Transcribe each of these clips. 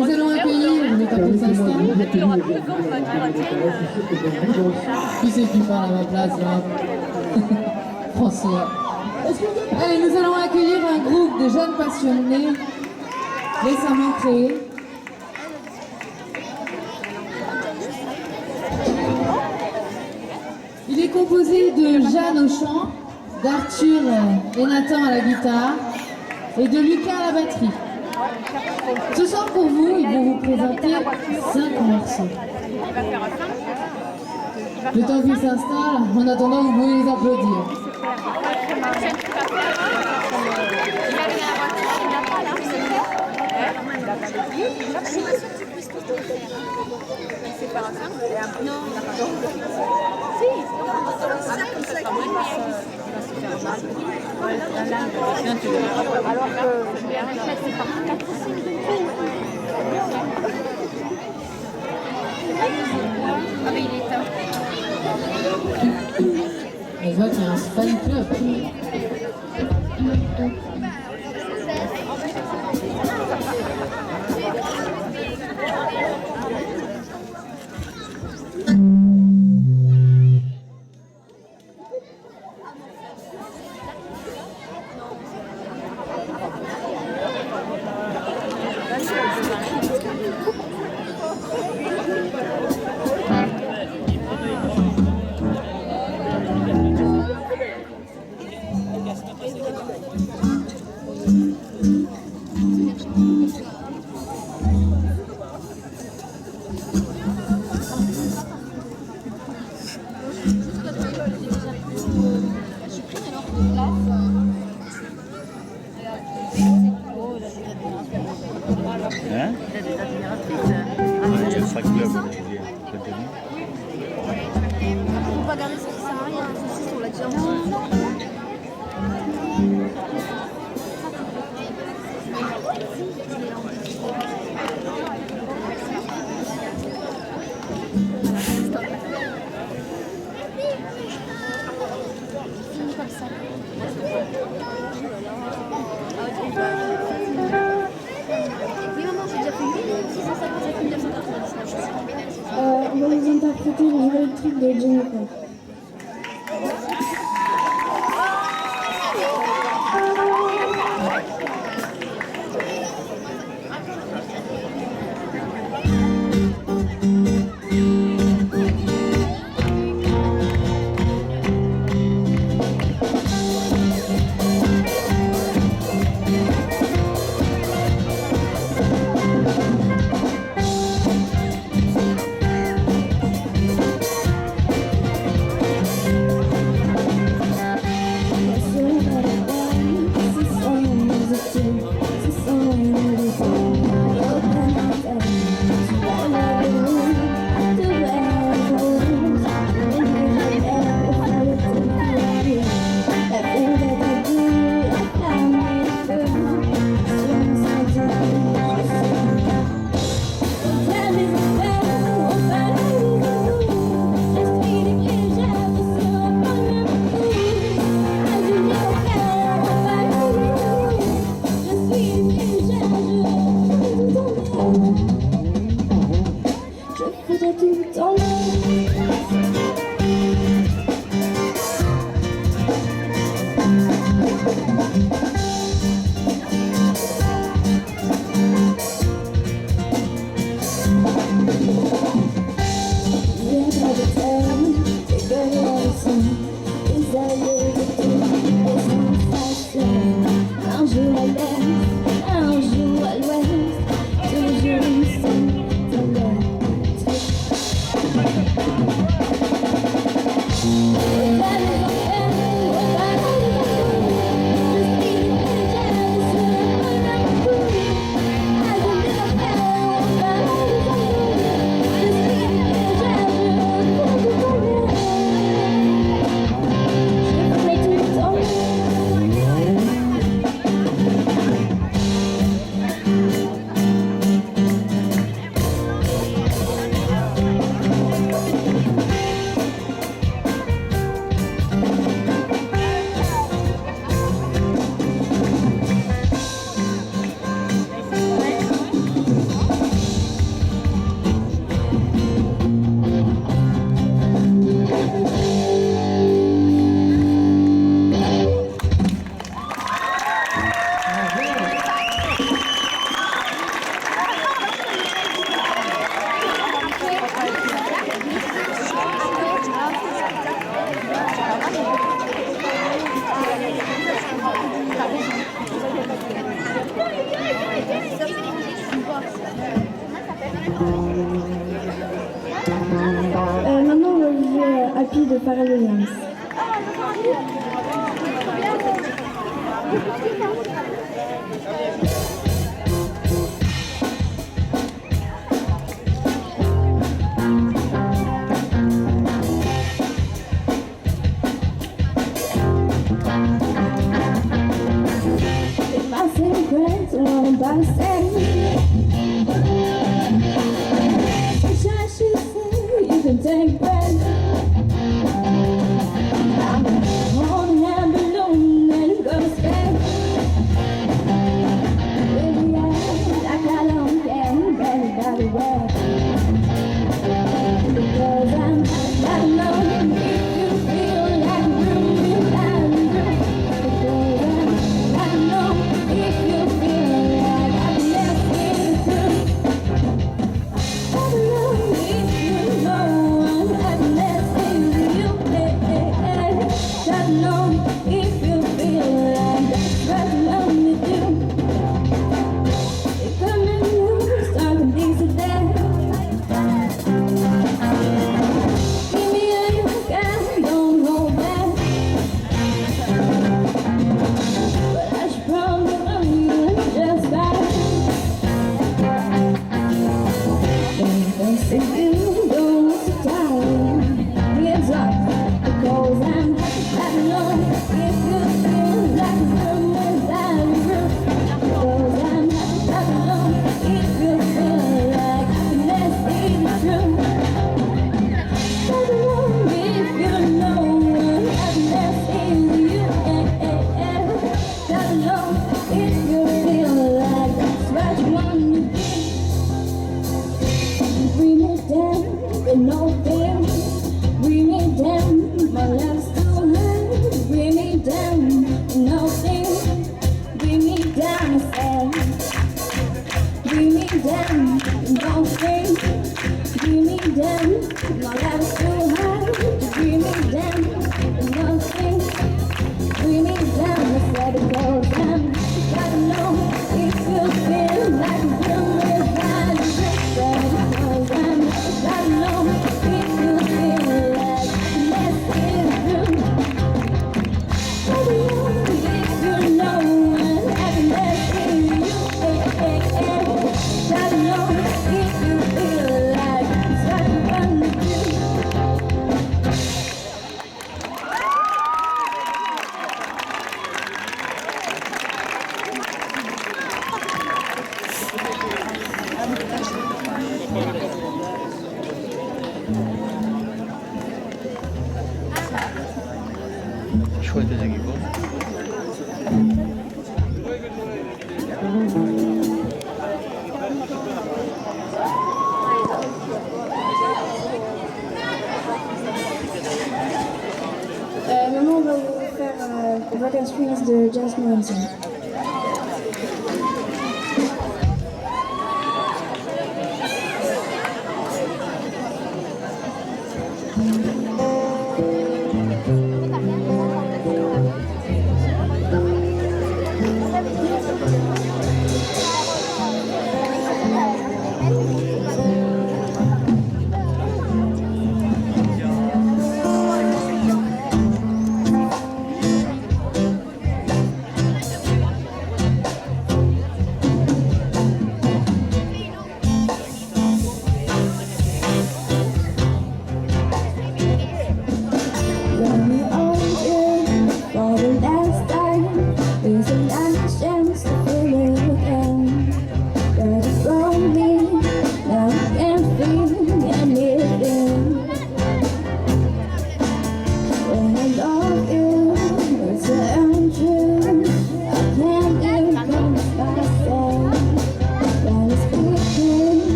Nous allons accueillir, le tapis s'installe. Qui c'est qui parle à ma place là? François. Allez, nous allons accueillir un groupe de jeunes passionnés récemment créés. Il est composé de Jeanne au chant, d'Arthur et Nathan à la guitare et de Lucas à la batterie. Ce soir pour vous, ils vont vous présenter 5 morceaux. Le temps qu'ils s'installent, en attendant, vous pouvez les applaudir. On voit qu'il y a un fan club. Hein? Il y a des admiratrices. Il y a 5 clubs. On va garder ça, ça sert à rien, ceci sur la différence. On va vous interpréter le jeu électrique de Juin. Maintenant, on va jouer Happy de Pharrell Williams. If I say friends, what I'm about to say. I should say you can take breath. I'm on hand balloon and go to space. Baby, I don't care, baby, by the way. Because I know if you feel like room without room. Because I know if you feel like I've left it through. I know if you know what happiness is you. I know if you feel like that's what love me do. It come in you, talking these today. Give me all you got, don't hold back. But I should probably love you just right. If you don't want to die, hands up, because I know if you feel like a room without a roof. Because I know if you feel like happiness is true. I know if you know what happiness is you. I know if you feel like that's what you want to do. Bring me down with no fear. Bring me down, my love's too high. Bring me down with no fear. Bring me down, I said. Bring me down with no fear. Bring me down, my love's too high. Bring me down with no fear. Bring me down, I said, because I know if you feel like you're without a because I know if you feel like happiness is true. I know if you know what happiness is you. I know if you feel like it's what you want to do. Chouette 대장이고. Maintenant, on va vous faire Water Springs de James Morrison.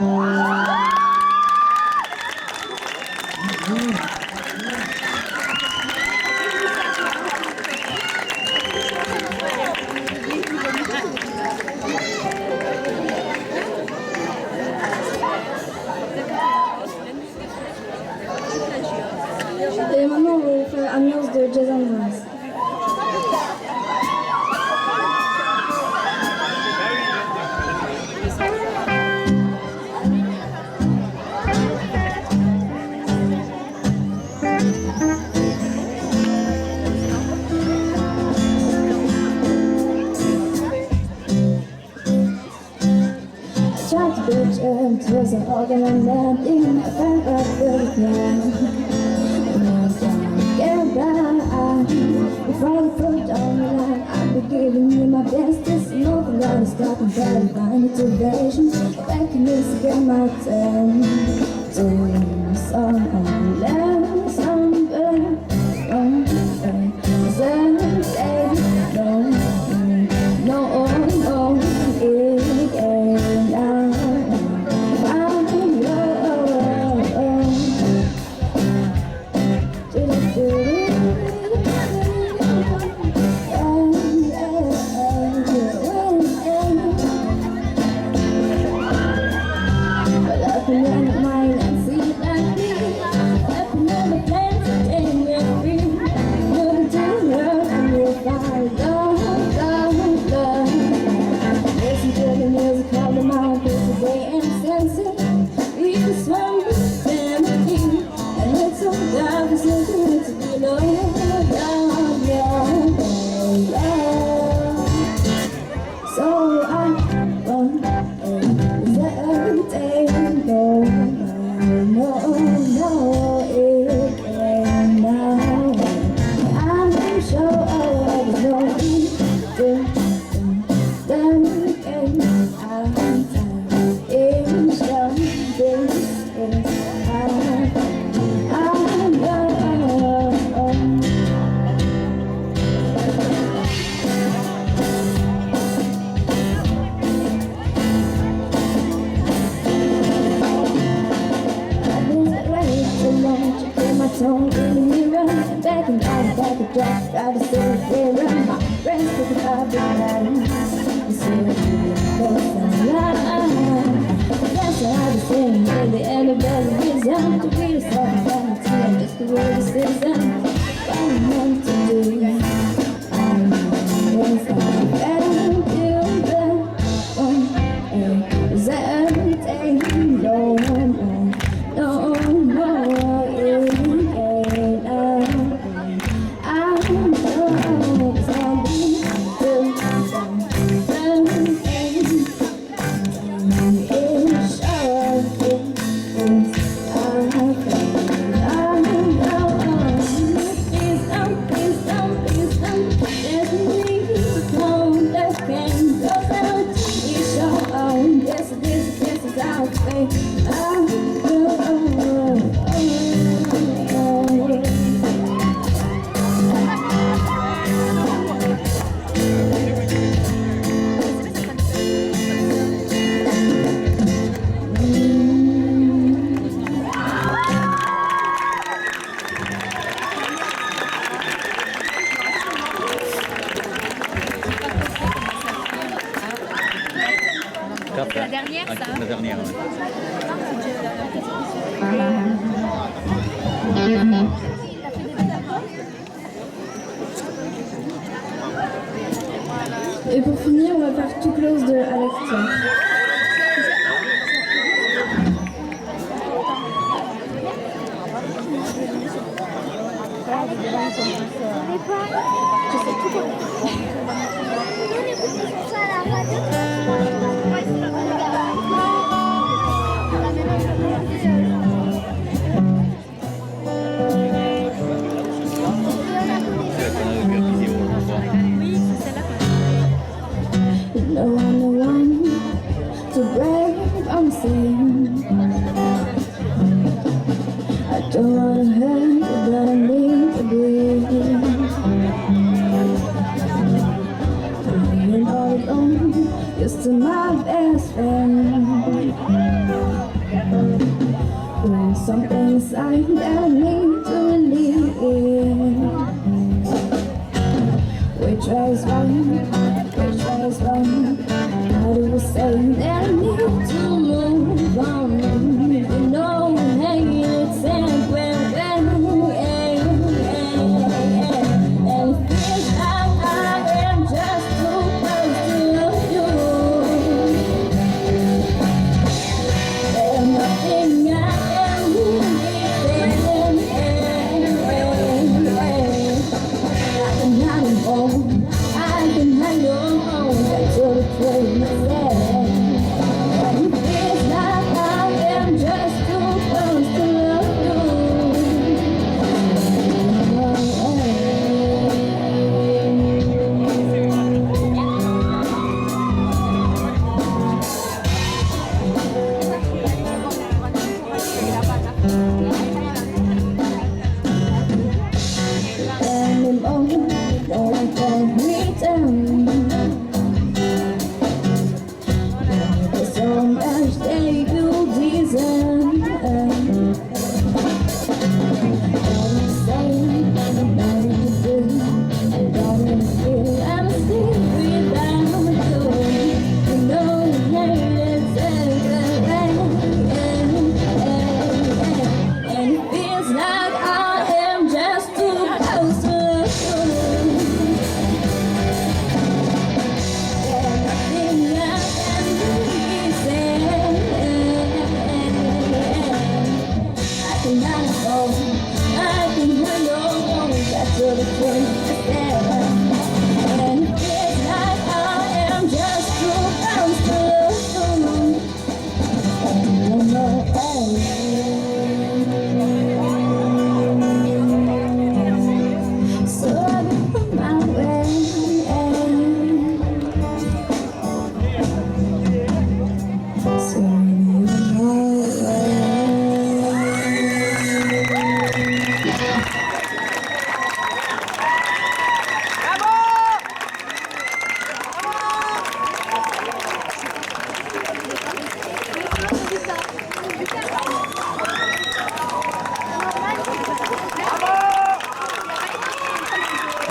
Et maintenant, on va faire ambiance de jazz and dance. Tried to bitch and it was a hog and I'm landing. I felt like the ground. Get by, if I put down the line, I'll be giving you my best. There's nothing that is stopping that divine motivation. Back in this again, my turn to some love, some better, Don't really mirror, back and down, back and drop, try to stay clear. My friends look at the lines, you see what you close and line. That's what I was saying, at the end of the reason to be the self-identity, I'm just the way the citizen. What I'm meant to do, I'm always better do that one, is everything, no, no, no. La dernière, ça. La dernière, ouais. Et pour finir, on va faire Too Close de Alexia. No, I'm the one to break on sin. I don't wanna hurt you, but I need to breathe. Being all alone, you're still my best friend. everything that I need to believe. Which way is wrong? Which way is wrong? How do we say that I need to move on? You know, hey, it's everywhere.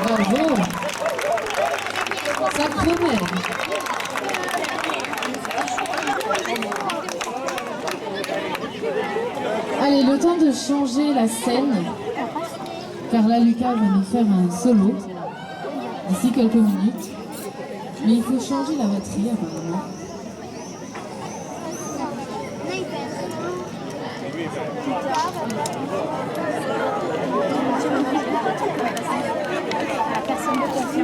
Bravo. Ça promet. Allez, le temps de changer la scène, car là, Lucas va nous faire un solo d'ici quelques minutes. Mais il faut changer la batterie, apparemment. La personne de confiance.